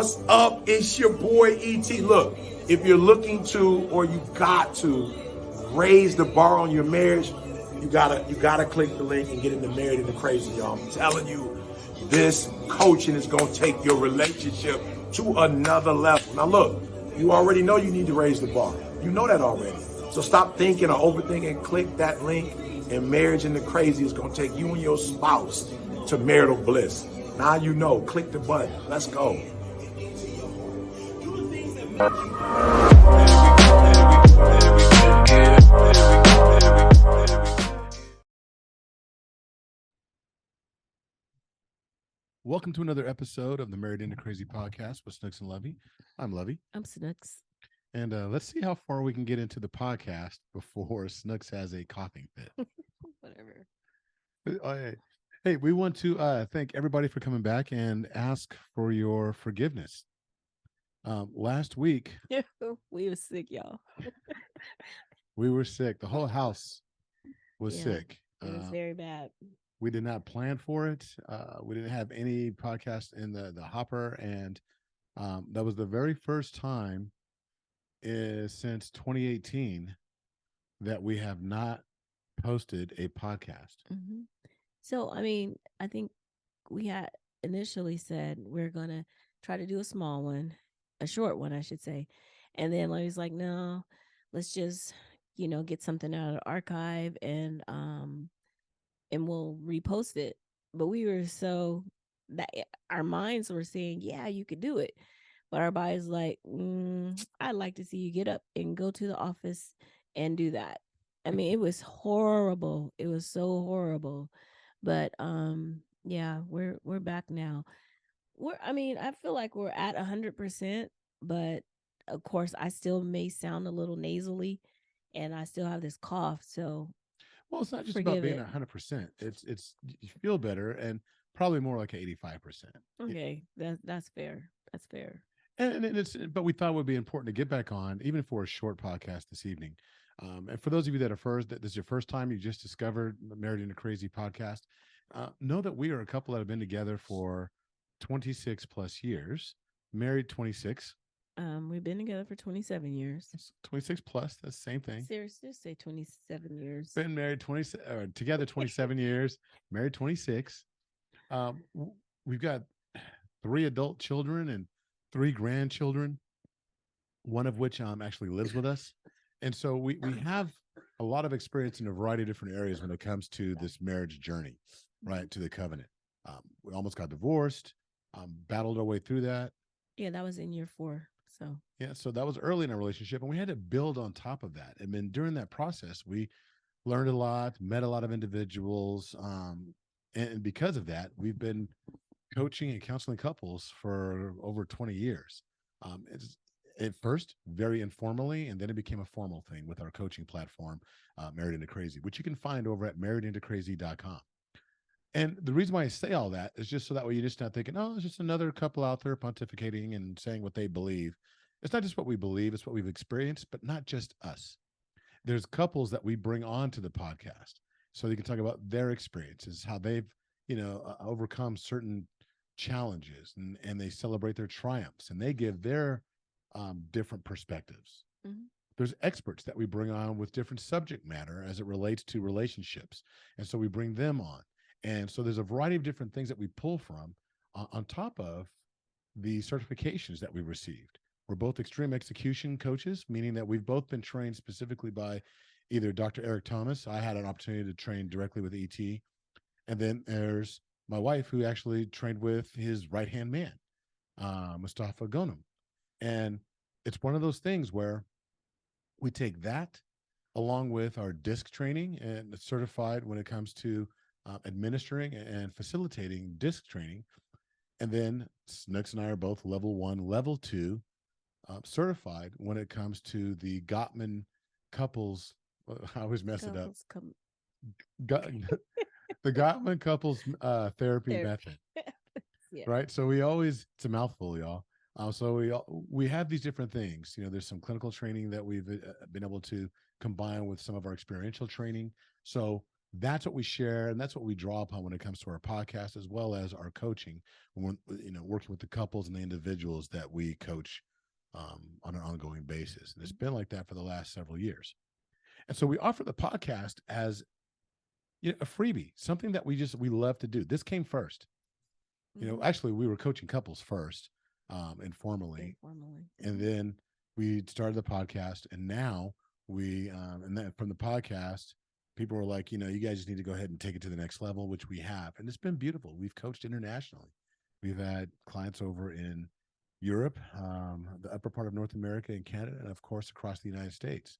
What's up? It's your boy E.T. Look, if you're looking to or you got to raise the bar on your marriage, you gotta click the link and get into Married into Crazy, y'all. I'm telling you, this coaching is gonna take your relationship to another level. Now look, you already know you need to raise the bar. You know that already. So stop thinking or overthinking. Click that link, and Marriage into Crazy is gonna take you and your spouse to marital bliss. Now you know. Click the button. Let's go. Welcome to another episode of the Married into Crazy podcast with Snooks and Lovey. I'm Lovey. I'm Snooks. And let's see how far we can get into the podcast before Snooks has a coughing fit. Whatever. Hey, we want to thank everybody for coming back and ask for your forgiveness. Last week, We were sick, y'all. we were sick. The whole house was sick. It was very bad. We did not plan for it. We didn't have any podcast in the hopper. And that was the very first time since 2018 that we have not posted a podcast. Mm-hmm. So, I mean, I think we had initially said we're going to try to do a small one, a short one, I should say. And then Larry's like, no, let's just, get something out of the archive and we'll repost it. But we were so that our minds were saying, yeah, you could do it. But our body's like, I'd like to see you get up and go to the office and do that. I mean, it was horrible. It was so horrible. But yeah, we're back now. I feel like we're at 100%, but of course I still may sound a little nasally and I still have this cough. So well, it's not just about being 100%. It's you feel better and probably more like 85%. Okay, that's fair. That's fair. But we thought it would be important to get back on, even for a short podcast this evening. And for those of you that this is your first time, you just discovered the Married into Crazy podcast, know that we are a couple that have been together for 26 plus years, married 26. We've been together for 27 years. 26 plus, that's the same thing. Seriously, just say 27 years. Been married together 27 years, married 26. We've got 3 adult children and 3 grandchildren, one of which actually lives with us. And so we have a lot of experience in a variety of different areas when it comes to this marriage journey, right, to the covenant. We almost got divorced, battled our way through that. Yeah, that was in year 4. So that was early in our relationship, and we had to build on top of that. And then during that process, we learned a lot, met a lot of individuals. And because of that, we've been coaching and counseling couples for over 20 years. It's at first very informally, and then it became a formal thing with our coaching platform, Married into Crazy, which you can find over at marriedintocrazy.com. And the reason why I say all that is just so that way you're just not thinking, oh, it's just another couple out there pontificating and saying what they believe. It's not just what we believe, it's what we've experienced, but not just us. There's couples that we bring on to the podcast so they can talk about their experiences, how they've, overcome certain challenges, and they celebrate their triumphs, and they give their different perspectives. Mm-hmm. There's experts that we bring on with different subject matter as it relates to relationships. And so we bring them on. And so there's a variety of different things that we pull from on top of the certifications that we received. We're both extreme execution coaches, meaning that we've both been trained specifically by either Dr. Eric Thomas. I had an opportunity to train directly with ET. And then there's my wife, who actually trained with his right-hand man, Mustafa Ghonim. And it's one of those things where we take that along with our DISC training, and it's certified when it comes to administering and facilitating DISC training. And then Snooks and I are both level 1, level 2 certified when it comes to the Gottman couples. I always mess it up. The Gottman couples therapy method. Yeah. Right. So it's a mouthful, y'all. So we have these different things. There's some clinical training that we've been able to combine with some of our experiential training. So That's what we share, and that's what we draw upon when it comes to our podcast, as well as our coaching when we're, working with the couples and the individuals that we coach on an ongoing basis. And it's been like that for the last several years. And so we offer the podcast as a freebie, something that we love to do. This came first. Actually, we were coaching couples first, informally, and then we started the podcast. And now and then from the podcast, people were like, you guys just need to go ahead and take it to the next level, which we have. And it's been beautiful. We've coached internationally. We've had clients over in Europe, the upper part of North America and Canada, and of course, across the United States.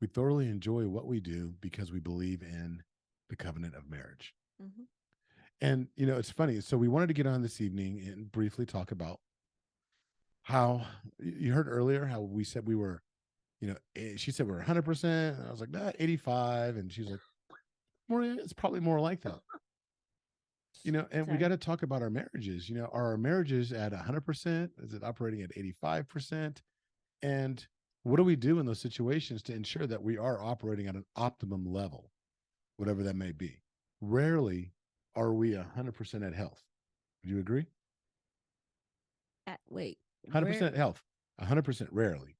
We thoroughly enjoy what we do because we believe in the covenant of marriage. Mm-hmm. And, it's funny. So we wanted to get on this evening and briefly talk about how you heard earlier how we said we were, she said we're 100%. And I was like, nah, 85. And she's like, it's probably more like that. And we got to talk about our marriages. Are our marriages at 100%? Is it operating at 85%? And what do we do in those situations to ensure that we are operating at an optimum level, whatever that may be? Rarely are we 100% at health. Would you agree? Wait, 100% at health, 100% rarely.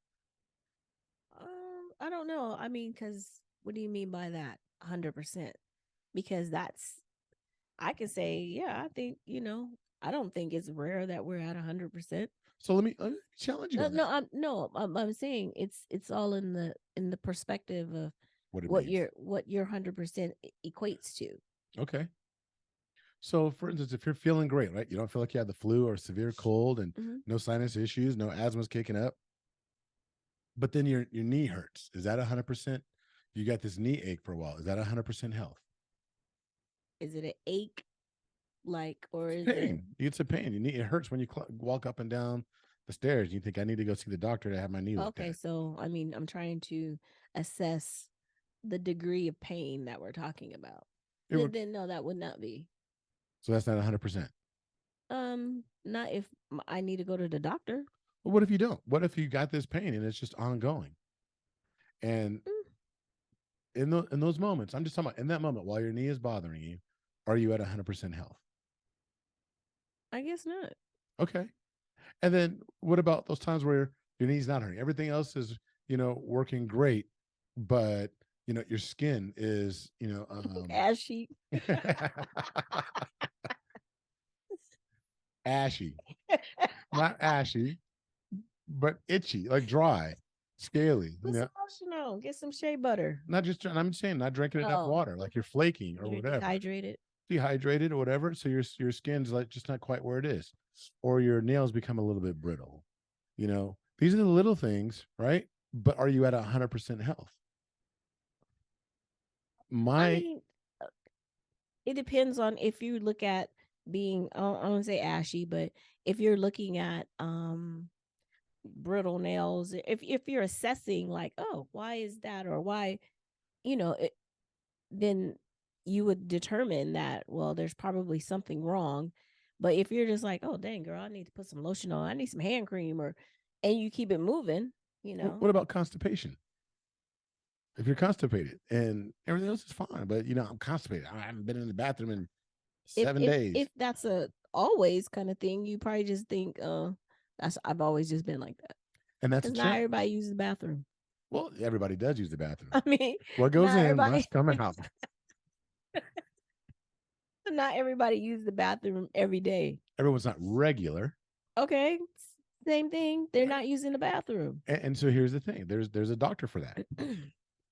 I don't know. I mean, because what do you mean by that? 100%? Because I can say, yeah, I think, I don't think it's rare that we're at 100%. So let me challenge you. I'm saying it's all in the perspective of what your 100% equates to. Okay. So, for instance, if you're feeling great, right? You don't feel like you have the flu or severe cold and no sinus issues, no asthma's kicking up, but then your knee hurts. Is that 100%? You got this knee ache for a while. Is that 100% health? Is it an ache, or is pain? It's a pain. It hurts when you walk up and down the stairs. You think I need to go see the doctor to have my knee looked at. Okay, so I mean, I'm trying to assess the degree of pain that we're talking about. Then no, that would not be. So that's not 100%. Not if I need to go to the doctor. Well, what if you don't? What if you got this pain and it's just ongoing? And in those moments, I'm just talking about in that moment while your knee is bothering you, are you at 100% health? I guess not. Okay. And then what about those times where your knee's not hurting? Everything else is, working great, but your skin is, ashy. Ashy. Not ashy, but itchy, like dry, scaly. Put some lotion on. Get some shea butter. I'm saying not drinking enough water, like you're flaking or whatever. Dehydrated or whatever. So your skin's like just not quite where it is. Or your nails become a little bit brittle. These are the little things, right? But are you at 100% health? It depends on if you look at being, I don't want to say ashy, but if you're looking at brittle nails, if you're assessing like, oh, why is that, or why, then you would determine that, well, there's probably something wrong. But if you're just like, oh, dang, girl, I need to put some lotion on, I need some hand cream, and you keep it moving, What about constipation? If you're constipated and everything else is fine, but I'm constipated, I haven't been in the bathroom in 7 days. If that's a always kind of thing, you probably just think, I've always just been like that. And that's not everybody uses the bathroom. Well, everybody does use the bathroom. I mean, what goes in must come out. Not everybody uses the bathroom every day. Everyone's not regular. Okay. Same thing. They're not using the bathroom. And so here's the thing. There's a doctor for that.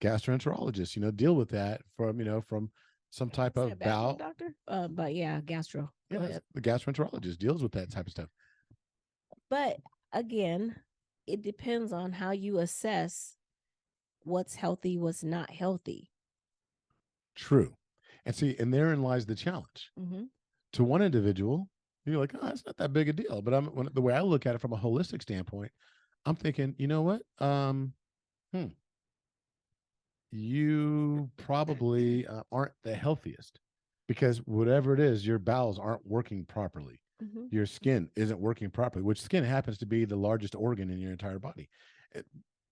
Gastroenterologist, deal with that from some type of bowel doctor. But yeah, gastro. Yeah, the gastroenterologist deals with that type of stuff. But again, it depends on how you assess what's healthy, what's not healthy. True. And therein lies the challenge. Mm-hmm. To one individual, you're like, oh, it's not that big a deal. But the way I look at it from a holistic standpoint, I'm thinking, you know what? You probably aren't the healthiest because whatever it is, your bowels aren't working properly. Mm-hmm. Your skin isn't working properly, which skin happens to be the largest organ in your entire body.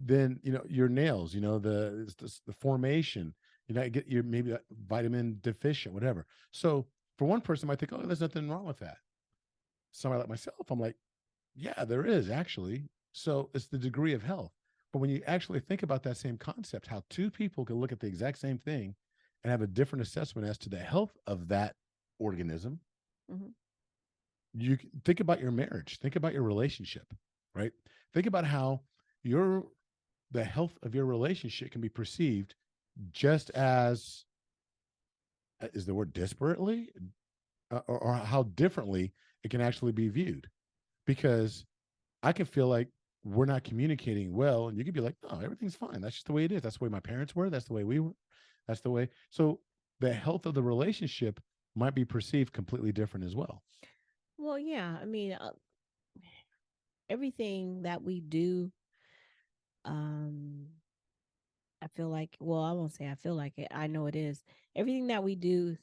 Then, your nails, the formation you're maybe vitamin deficient, whatever. So for one person, might think, oh, there's nothing wrong with that. Somebody like myself, I'm like, yeah, there is actually. So it's the degree of health. But when you actually think about that same concept, how two people can look at the exact same thing and have a different assessment as to the health of that organism, Mm-hmm. you think about your marriage, think about your relationship, right? Think about how your the health of your relationship can be perceived just as is the word disparately, or how differently it can actually be viewed. Because I can feel like we're not communicating well, and you could be like, "No, everything's fine. That's just the way it is. That's the way my parents were. That's the way we were. That's the way." So the health of the relationship might be perceived completely different as well. Well, yeah. I mean, everything that we do, um, I feel like, well, I won't say I feel like it. I know it is. Everything that we do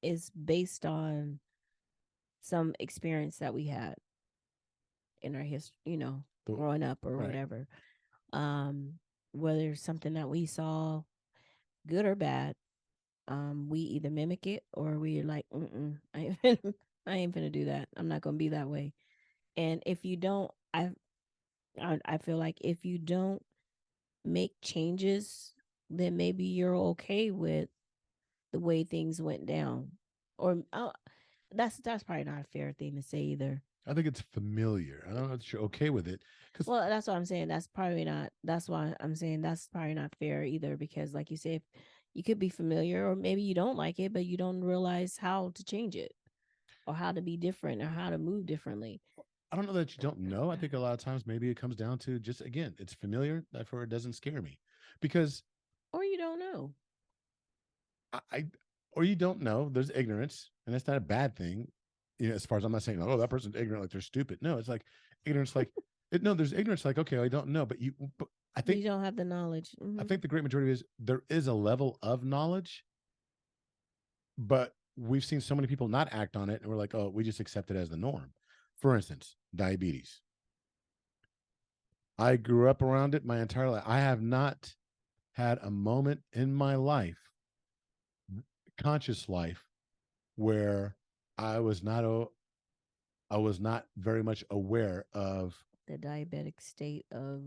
is based on some experience that we had in our history, The- growing up or right. whatever. Um, whether it's something that we saw, good or bad, we either mimic it or we're like, I ain't I ain't gonna do that. I'm not gonna be that way. And if you don't, I feel like if you don't make changes, then maybe you're okay with the way things went down. Or that's probably not a fair thing to say either. I think it's familiar. I don't know if you're okay with it because Well, that's what I'm saying. That's probably not. That's why I'm saying that's probably not fair either. Because, like you said, you could be familiar, or maybe you don't like it, but you don't realize how to change it, or how to be different, or how to move differently, I don't know that you don't know. I think a lot of times maybe it comes down to just again, it's familiar, therefore it doesn't scare me. Because or you don't know. I or you don't know, there's ignorance, and that's not a bad thing. As far as I'm not saying, oh, that person's ignorant, like they're stupid. No, it's like ignorance, like no, there's ignorance, like okay, I don't know, but I But think you don't have the knowledge. I Hmm. think the great majority is there is a level of knowledge, but we've seen so many people not act on it, and we're like, oh, we just accept it as the norm. For instance, diabetes. I grew up around it my entire life. I have not had a moment in my life, conscious life, where I was not I was not very much aware of The diabetic state of.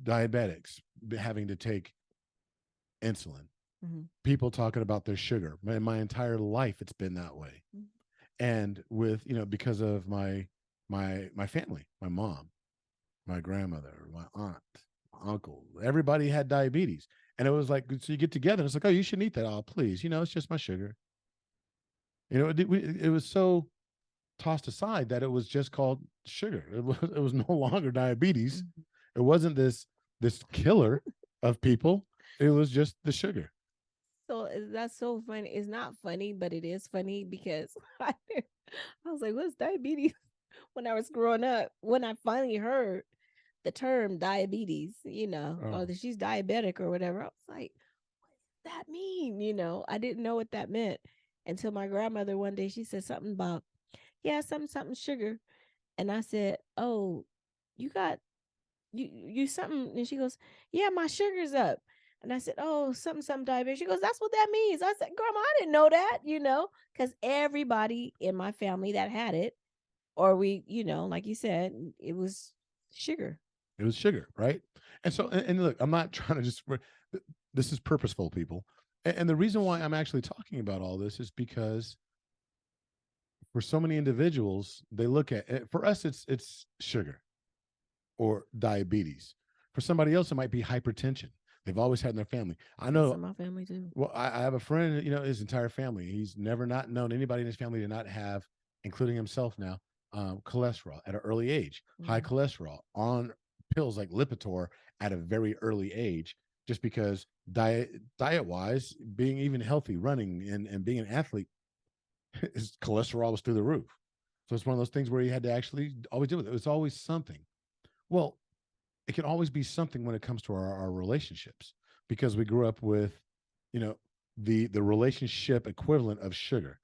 diabetics having to take insulin. Mhm. People talking about their sugar. My entire life, it's been that way. Mhm. And with because of my family, my mom, my grandmother, my aunt, my uncle, everybody had diabetes, and it was like so you get together, and it's like, oh, you shouldn't eat that. Oh, please, it's just my sugar. It was so tossed aside that it was just called sugar. It was no longer diabetes. Mhm. It wasn't this killer of people. It was just the sugar. So that's so funny. It's not funny, but it is funny because I was like, "What's diabetes?" When I was growing up. When I finally heard the term diabetes, or Oh, that she's diabetic or whatever, I was like, "What does that mean?" I didn't know what that meant until my grandmother one day she said something about, yeah, something sugar, and I said, "Oh, you got you something," and she goes, "Yeah, my sugar's up." And I said, "Oh, something diabetes." She goes, "That's what that means." I said, "Grandma, I didn't know that," because everybody in my family that had it, or we, like you said, it was sugar. it was sugar, right? And so, and look, I'm not trying to this is purposeful, people. And the reason why I'm actually talking about all this is because for so many individuals, they look at it, for us, it's sugar or diabetes. For somebody else, it might be hypertension. They've always had in their family. I That's know. in my family too. Well, I have a friend, his entire family. He's never not known anybody in his family to not have, including himself now, cholesterol at an early age, high Mm. cholesterol on pills like Lipitor at a very early age, just because diet wise, being even healthy, running and being an athlete, his cholesterol was through the roof. So it's one of those things where he had to actually always deal with it. It was always something. Well, it can always be something when it comes to our relationships because we grew up with you know the relationship equivalent of sugar,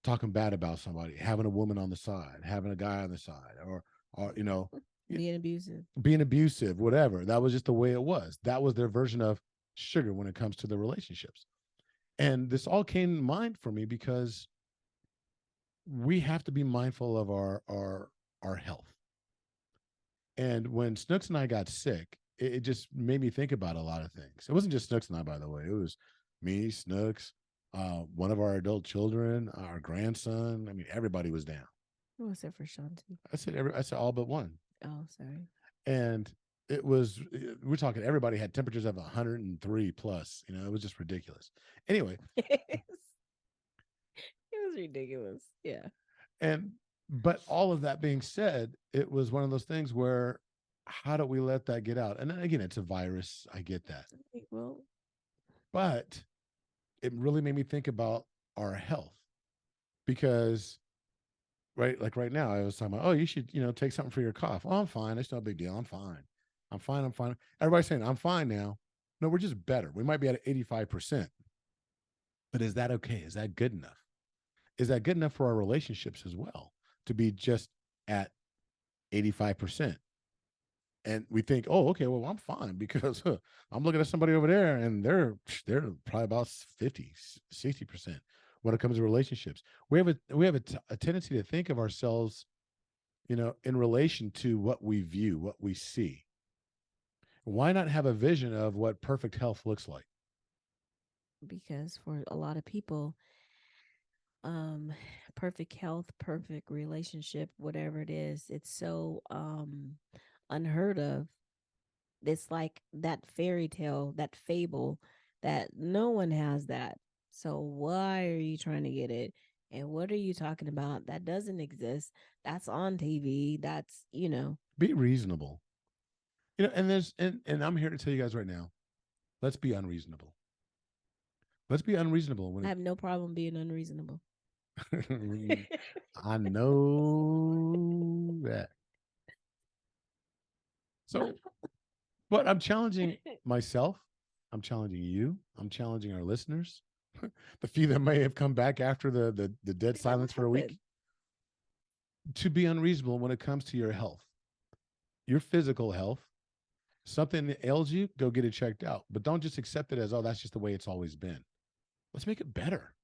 talking bad about somebody, having a woman on the side, having a guy on the side, or Being abusive. being abusive, whatever. That was just the way it was. That was their version of sugar when it comes to the relationships. And this all came to mind for me because we have to be mindful of our health. And when Snooks and I got sick, it just made me think about a lot of things. It wasn't just Snooks and I, by the way. It was me, Snooks, one of our adult children, our grandson. I mean, everybody was down. Oh, except for Shanti. I said all but one. Oh, sorry. And it was, we're talking, everybody had temperatures of 103 plus. You know, it was just ridiculous. Anyway, It was ridiculous. Yeah. and but all of that being said, it was one of those things where how do we let that get out? And then again, it's a virus. I get that. Well, But it really made me think about our health because right, like right now, I was talking about, oh, you should, take something for your cough. Oh, I'm fine. It's no big deal. I'm fine. I'm fine. I'm fine. Everybody's saying I'm fine now. No, we're just better. We might be at 85%. But is that okay? Is that good enough? Is that good enough for our relationships as well to be just at 85%? And we think, oh, okay, well, I'm fine because I'm looking at somebody over there and they're probably about 50, 60% when it comes to relationships. We have a tendency to think of ourselves, in relation to what we view, what we see. Why not have a vision of what perfect health looks like? because for a lot of people, um, perfect health, perfect relationship, whatever it is, it's so unheard of. It's like that fairy tale, that fable, that no one has that. So why are you trying to get it? And what are you talking about? That doesn't exist. That's on TV. That's. Be reasonable. And and I'm here to tell you guys right now, let's be unreasonable. Let's be unreasonable I when have no problem being unreasonable. it I know that. So, but I'm challenging myself. I'm challenging you. I'm challenging our listeners. The few that may have come back after the dead silence for a week to be unreasonable when it comes to your health, your physical health. Something that ails you, go get it checked out. But don't just accept it as, oh, that's just the way it's always been. Let's make it better.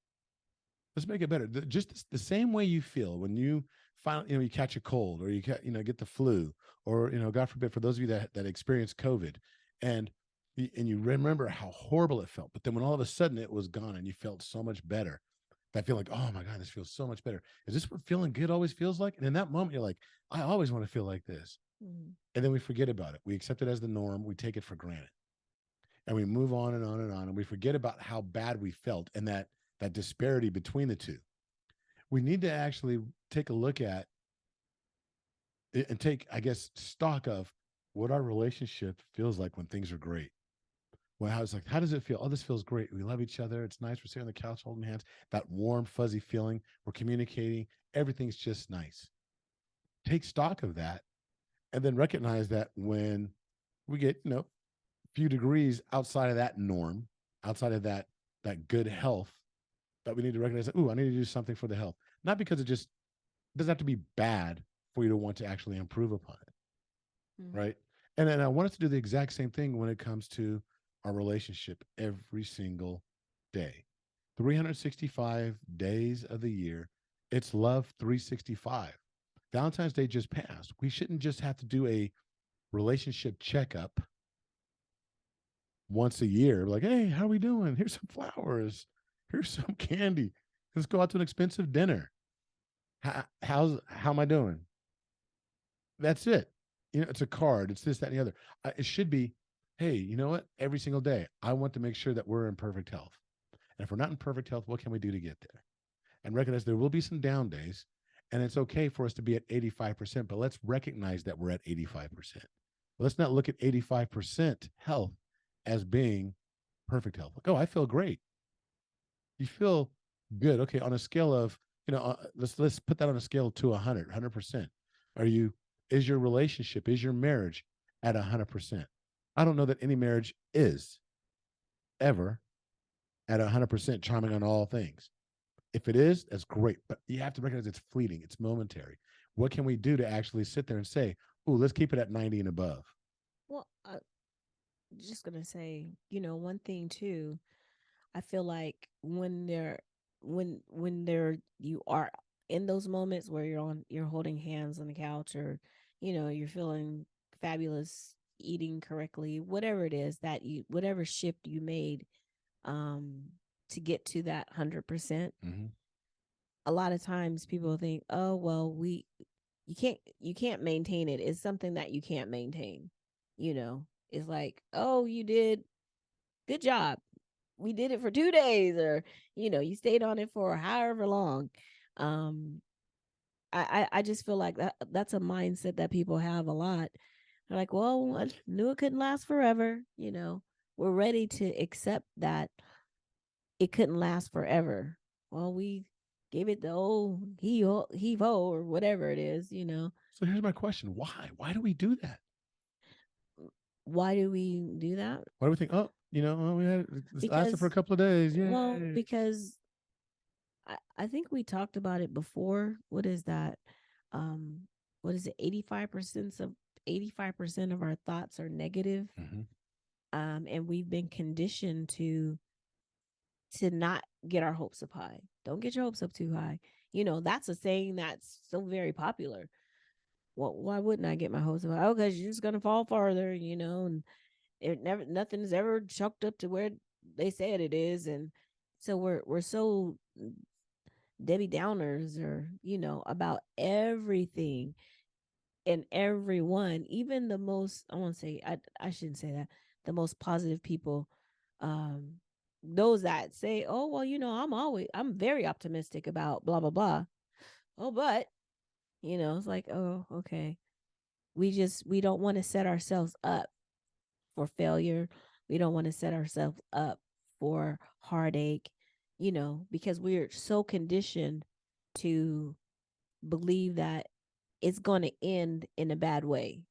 Let's make it better. Just the same way you feel when you find, you catch a cold or get the flu or, God forbid, for those of you that experience COVID and you remember how horrible it felt. But then when all of a sudden it was gone and you felt so much better, that feel like, oh my God, this feels so much better. Is this what feeling good always feels like? And in that moment, you're like, I always want to feel like this. Mm. And then we forget about it. We accept it as the norm. We take it for granted. And we move on and on and on. And we forget about how bad we felt and that disparity between the two. We need to actually take a look at it and take, I guess, stock of what our relationship feels like when things are great. Well, how does it feel? Oh, this feels great. We love each other. It's nice. We're sitting on the couch holding hands. That warm, fuzzy feeling. We're communicating. Everything's just nice. Take stock of that and then recognize that when we get, few degrees outside of that norm, outside of that good health, that we need to recognize that, I need to do something for the health. Not because it doesn't have to be bad for you to want to actually improve upon it. Mm. Right. And then I want us to do the exact same thing when it comes to our relationship every single day. 365 days of the year. It's love 365. Valentine's Day just passed. We shouldn't just have to do a relationship checkup once a year. Like, hey, how are we doing? Here's some flowers. Here's some candy. Let's go out to an expensive dinner. How am I doing? That's it. It's a card. It's this, that, and the other. It should be, hey, you know what? Every single day, I want to make sure that we're in perfect health. And if we're not in perfect health, what can we do to get there? And recognize there will be some down days. And it's okay for us to be at 85%, but let's recognize that we're at 85%. Let's not look at 85% health as being perfect health. Like, oh, I feel great. You feel good. Okay, on a scale of, let's put that on a scale to 100%. Is your relationship, is your marriage at 100%? I don't know that any marriage is ever at 100% charming on all things. If it is, that's great. But you have to recognize it's fleeting. It's momentary. What can we do to actually sit there and say, let's keep it at 90 and above? Well, just gonna say, one thing too. I feel like when you are in those moments where you're holding hands on the couch, or you're feeling fabulous, eating correctly, whatever it is that whatever shift you made, um to get to that 100%. Hmm. A lot of times people think, oh well, you can't maintain it. It's something that you can't maintain. It's like, oh, you did good job, we did it for 2 days, or you stayed on it for however long. um I just feel like that's a mindset that people have a lot. They're like, well, I knew it couldn't last forever. We're ready to accept that it couldn't last forever. Well, we gave it the old heave ho, or whatever it is. So here's my question: Why? Why do we do that? Why do we do that? Why do we think, oh, we had this lasted for a Because, couple of days? well, Yay. because I think we talked about it before. What is that? Um, what is it? 85% of our thoughts are negative. Hmm. And we've been conditioned to not get our hopes up high. Don't get your hopes up too high. That's a saying that's so very popular. Well, why wouldn't I get my hopes up high? Oh, because you're just gonna fall farther, and nothing's ever chalked up to where they said it is. And so we're so Debbie Downers, or about everything and everyone, even the most, I won't say, I shouldn't say that, the most positive people, um those that say, oh well, I'm very optimistic about blah blah blah. Oh, but it's like, oh, okay, we don't want to set ourselves up for failure. We don't want to set ourselves up for heartache, because we're so conditioned to believe that it's going to end in a bad way.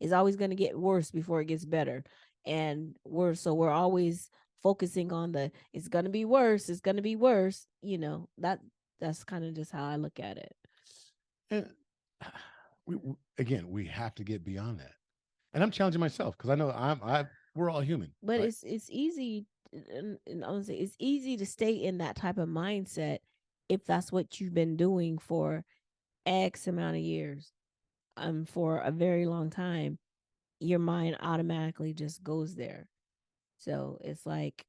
It's always going to get worse before it gets better. And we're always focusing on the it's going to be worse, it's going to be worse, that's kind of just how I look at it. And again, we have to get beyond that. And I'm challenging myself because I know we're all human, But right? it's easy, and I would say it's easy to stay in that type of mindset if that's what you've been doing for X amount of years, for a very long time. Your mind automatically just goes there. So it's like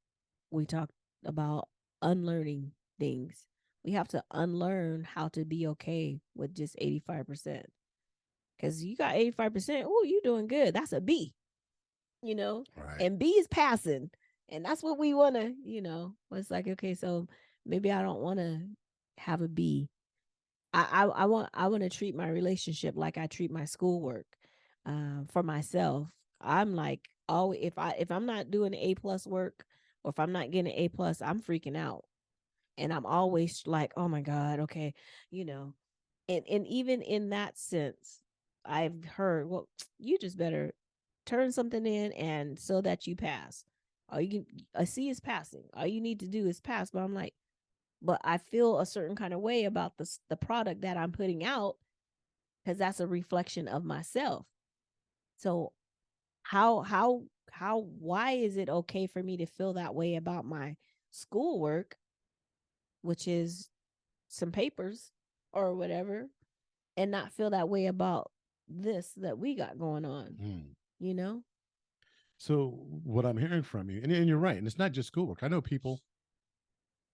we talked about unlearning things. We have to unlearn how to be okay with just 85%. Because you got 85%, oh, you're doing good. That's a B, you know, Right. and B is passing. And that's what we want to, it's like, okay, so maybe I don't want to have a B. I want to treat my relationship like I treat my schoolwork. For myself, I'm like, oh, if I'm not doing A+ work, or if I'm not getting an A+, I'm freaking out, and I'm always like, oh my god, okay, you know, and even in that sense, I've heard, well, you just better turn something in, and so that you pass. All you can, a C is passing. All you need to do is pass. But I'm like, but I feel a certain kind of way about the product that I'm putting out, because that's a reflection of myself. So why is it okay for me to feel that way about my schoolwork, which is some papers or whatever, and not feel that way about this that we got going on, Mm. you know? So what I'm hearing from you, and you're right, and it's not just schoolwork. I know people.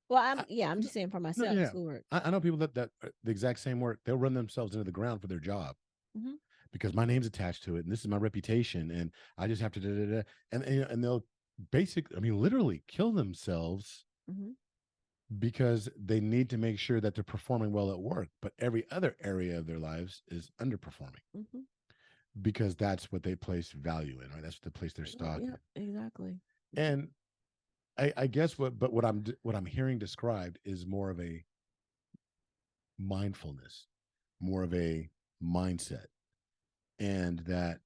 Well, I, I'm no, just saying for no, myself, yeah, schoolwork. I know people that the exact same work. They'll run themselves into the ground for their job Mm-hmm. because my name's attached to it, and this is my reputation, and I just have to and they'll basically, I mean, literally kill themselves Mm-hmm. because they need to make sure that they're performing well at work, but every other area of their lives is underperforming Mm-hmm. because that's what they place value in, right? That's what they place their stock Yeah, exactly. in. And I guess what I'm hearing described is more of a mindfulness, more of a mindset, and that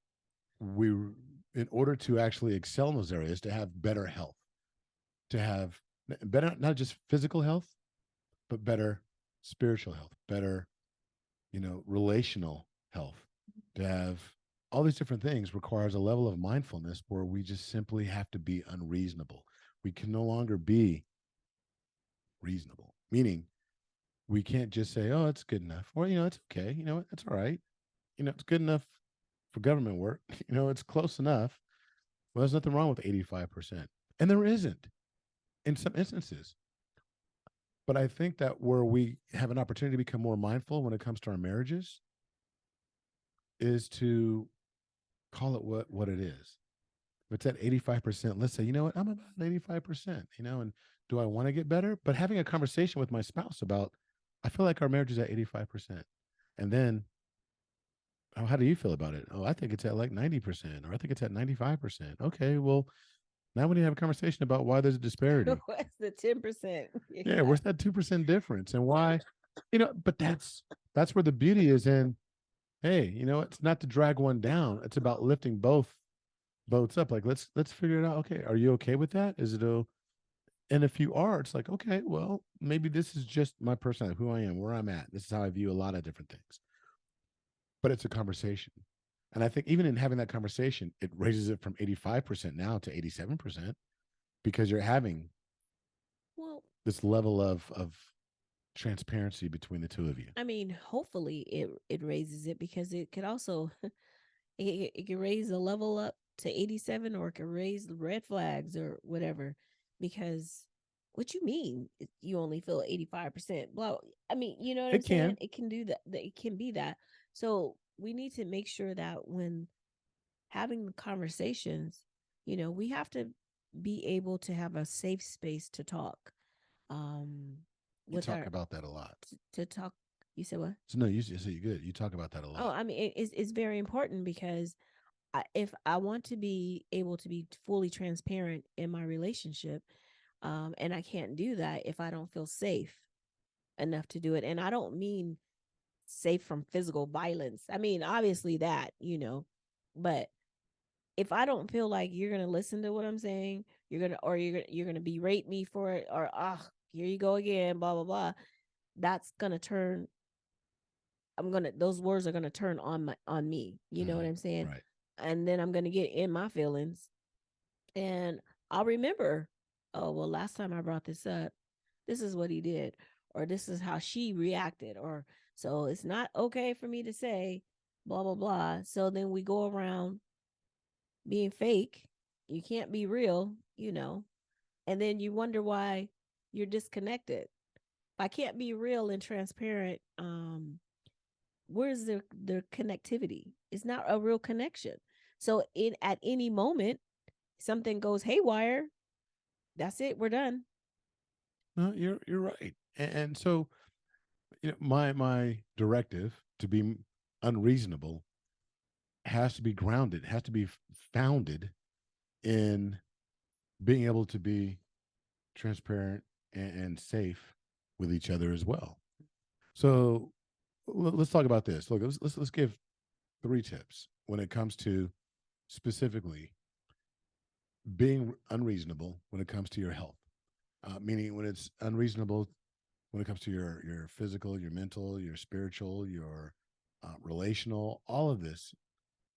we, in order to actually excel in those areas, to have better health, to have better, not just physical health, but better spiritual health, better, relational health, to have all these different things requires a level of mindfulness where we just simply have to be unreasonable. We can no longer be reasonable, meaning we can't just say, oh, it's good enough. Or, it's okay. It's all right. It's good enough for government work. It's close enough. Well, there's nothing wrong with 85%. And there isn't in some instances. But I think that where we have an opportunity to become more mindful when it comes to our marriages is to call it what it is. If it's at 85%, let's say, you know what, I'm about 85%, and do I want to get better? But having a conversation with my spouse about, I feel like our marriage is at 85%. And then, oh, how do you feel about it? Oh, I think it's at like 90%, or I think it's at 95%. Okay, well, now we need to have a conversation about why there's a disparity. What's the 10%? Yeah, where's that 2% difference? And why, but that's where the beauty is in, hey, it's not to drag one down. It's about lifting both boats up. Like, let's figure it out. Okay, are you okay with that? Is it and if you are, it's like, okay, well, maybe this is just my personality, who I am, where I'm at. This is how I view a lot of different things. But it's a conversation. And I think even in having that conversation, it raises it from 85% now to 87% because you're having Well, this level of transparency between the two of you. I mean, hopefully it raises it, because it could also it can raise the level up to 87, or it can raise the red flags or whatever. Because what you mean you only feel 85%? Well, I mean, you know what I'm It saying? can. It can do that. It can be that. So we need to make sure that when having the conversations, we have to be able to have a safe space to talk. Um, You with talk our about that a lot. to talk. You said what? So no, you say you're good. You talk about that a Oh, lot. I mean, it's very important, because if I want to be able to be fully transparent in my relationship, and I can't do that if I don't feel safe enough to do it. And I don't mean safe from physical violence. I mean, obviously that, but if I don't feel like you're gonna listen to what I'm saying, you're gonna berate me for it, or here you go again, blah blah blah. That's gonna turn. Those words are gonna turn on me. You know what I'm saying? Right. And then I'm gonna get in my feelings, and I'll remember. Oh well, last time I brought this up, this is what he did, or this is how she reacted, or so it's not okay for me to say, blah blah blah. So then we go around being fake. You can't be real, and then you wonder why you're disconnected. If I can't be real and transparent, where's the connectivity? It's not a real connection. So at any moment, something goes haywire. That's it. We're done. No, you're right. And so, my directive to be unreasonable has to be grounded, has to be founded in being able to be transparent and safe with each other as well. So let's talk about this. Look, let's give 3 tips when it comes to specifically being unreasonable when it comes to your health. Meaning when it's unreasonable when it comes to your physical, your mental, your spiritual, your relational, all of this,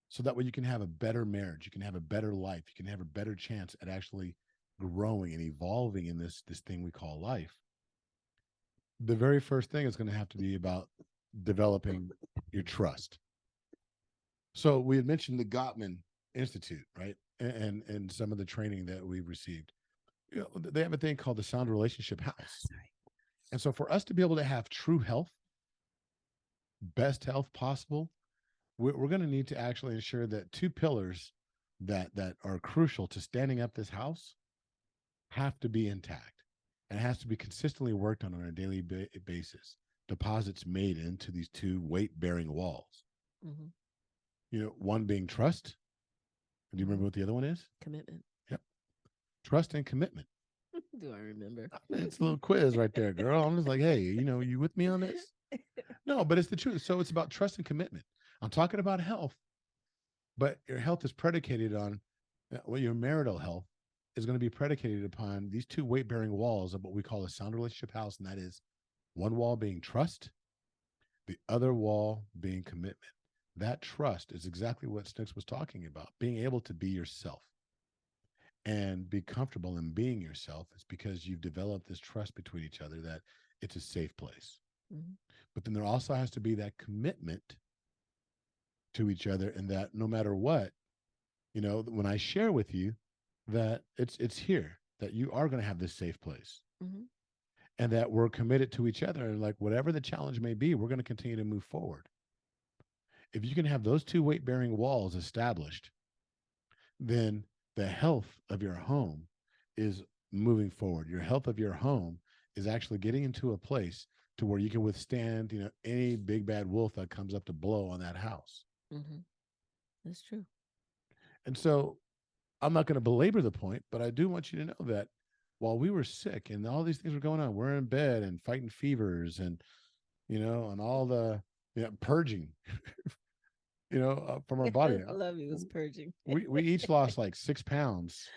so that way you can have a better marriage, you can have a better life, you can have a better chance at actually growing and evolving in this thing we call life. The very first thing is going to have to be about developing your trust. So we had mentioned the Gottman Institute, right? And some of the training that we've received. They have a thing called the Sound Relationship House. And so for us to be able to have true health, best health possible, we're going to need to actually ensure that 2 pillars that are crucial to standing up this house have to be intact, and it has to be consistently worked on a daily basis. Deposits made into these 2 weight-bearing walls. Mm-hmm. One being trust. Do you remember what the other one is? Commitment. Yep. Trust and commitment. Do I remember? It's a little quiz right there, girl. I'm just like, hey, you with me on this? No, but it's the truth. So it's about trust and commitment. I'm talking about health, but your health is predicated on your marital health is going to be predicated upon these 2 weight-bearing walls of what we call a sound relationship house, and that is one wall being trust, the other wall being commitment. That trust is exactly what Snooks was talking about. Being able to be yourself and be comfortable in being yourself is because you've developed this trust between each other that it's a safe place. Mhm. But then there also has to be that commitment to each other, and that no matter what, when I share with you that it's here, that you are going to have this safe place, Mhm. and that we're committed to each other, and like whatever the challenge may be, we're going to continue to move forward. If you can have those two weight bearing walls established, then the health of your home is moving forward. Your health of your home is actually getting into a place to where you can withstand, any big bad wolf that comes up to blow on that house. Mhm. That's true. And so I'm not going to belabor the point, but I do want you to know that while we were sick and all these things were going on, we're in bed and fighting fevers and, and all the purging, from our body. Lovey was purging. We each lost like 6 pounds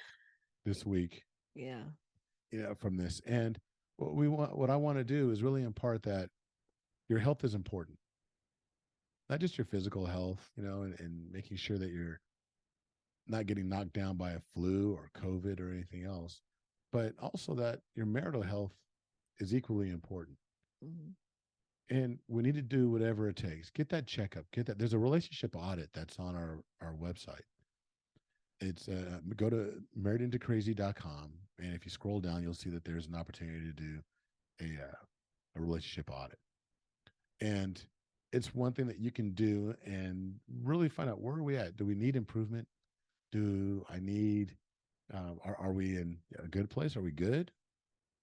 this week, Yeah. from this. And what I want to do is really impart that your health is important, not just your physical health, and making sure that you're not getting knocked down by a flu or COVID or anything else, but also that your marital health is equally important. Mhm. And we need to do whatever it takes. Get that checkup. Get that. There's a relationship audit that's on our website. It's go to marriedintocrazy.com, and if you scroll down, you'll see that there's an opportunity to do a relationship audit. And it's one thing that you can do and really find out, where are we at? Do we need improvement? Do I need? Are we in a good place? Are we good?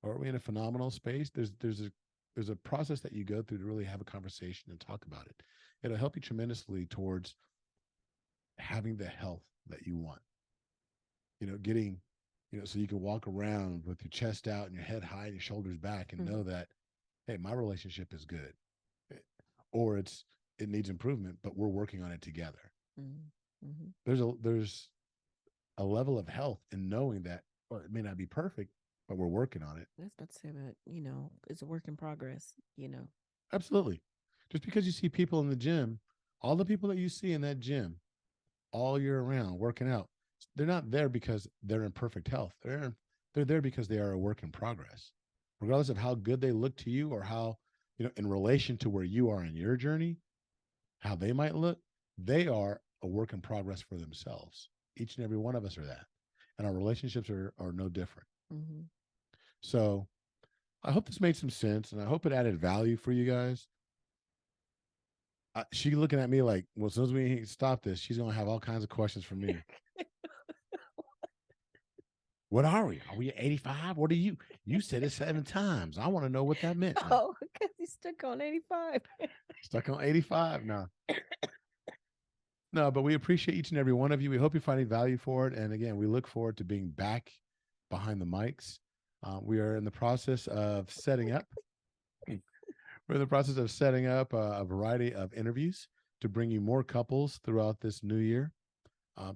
Or are we in a phenomenal space? There's a process that you go through to really have a conversation and talk about it. It'll help you tremendously towards having the health that you want. Getting, so you can walk around with your chest out and your head high and your shoulders back and know Mhm. that, hey, my relationship is good, eh, or it needs improvement, but we're working on it together. Mhm. Mhm. There's a level of health in knowing that, well, it may not be perfect, but we're working on it. That's about to say that, it's a work in progress. Absolutely. Just because you see people in the gym, all the people that you see in that gym all year round working out, they're not there because they're in perfect health. They're there because they are a work in progress. Regardless of how good they look to you, or how, in relation to where you are in your journey, how they might look, they are a work in progress for themselves. Each and every one of us are that. And our relationships are no different. Mhm. So I hope this made some sense, and I hope it added value for you guys. She looking at me like, well, as soon as we stop this, she's gonna have all kinds of questions for me. What are we? Are we at 85? What are you? You said it 7 times. I want to know what that meant. No, Oh, because he's stuck on 85. stuck on 85. No, no, but we appreciate each and every one of you. We hope you're finding value for it. And again, we look forward to being back behind the mics. We are in the process of setting up. We're in the process of setting up a variety of interviews to bring you more couples throughout this new year,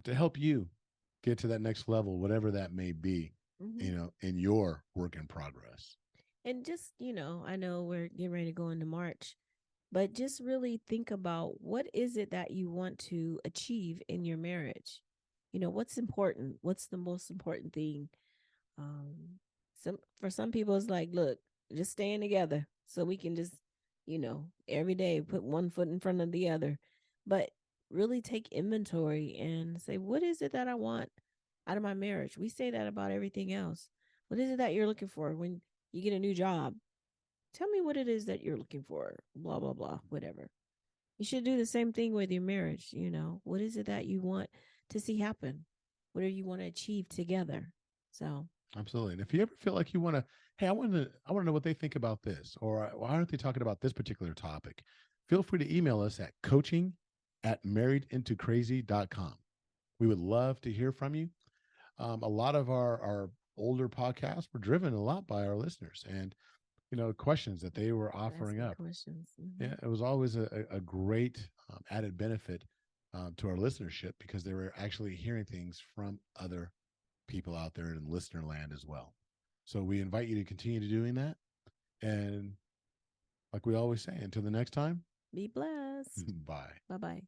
to help you get to that next level, whatever that may be, Mhm. in your work in progress. And just, I know we're getting ready to go into March, but just really think about, what is it that you want to achieve in your marriage? What's important? What's the most important thing? For some people it's like, look, just staying together so we can just, every day put one foot in front of the other. But really take inventory and say, what is it that I want out of my marriage? We say that about everything else. What is it that you're looking for when you get a new job? Tell me what it is that you're looking for, blah blah blah, whatever. You should do the same thing with your marriage. What is it that you want to see happen? What do you want to achieve together? So, Absolutely. And if you ever feel like you want to, hey, I want to know what they think about this, or why aren't they talking about this particular topic? Feel free to email us at coaching@marriedintocrazy.com. We would love to hear from you. A lot of our older podcasts were driven a lot by our listeners, and questions that they were offering asking up. questions. Yeah, it was always a great added benefit to our listenership, because they were actually hearing things from other people out there in listener land as well. So we invite you to continue to doing that. And like we always say, until the next time, Be blessed. bye. Bye bye.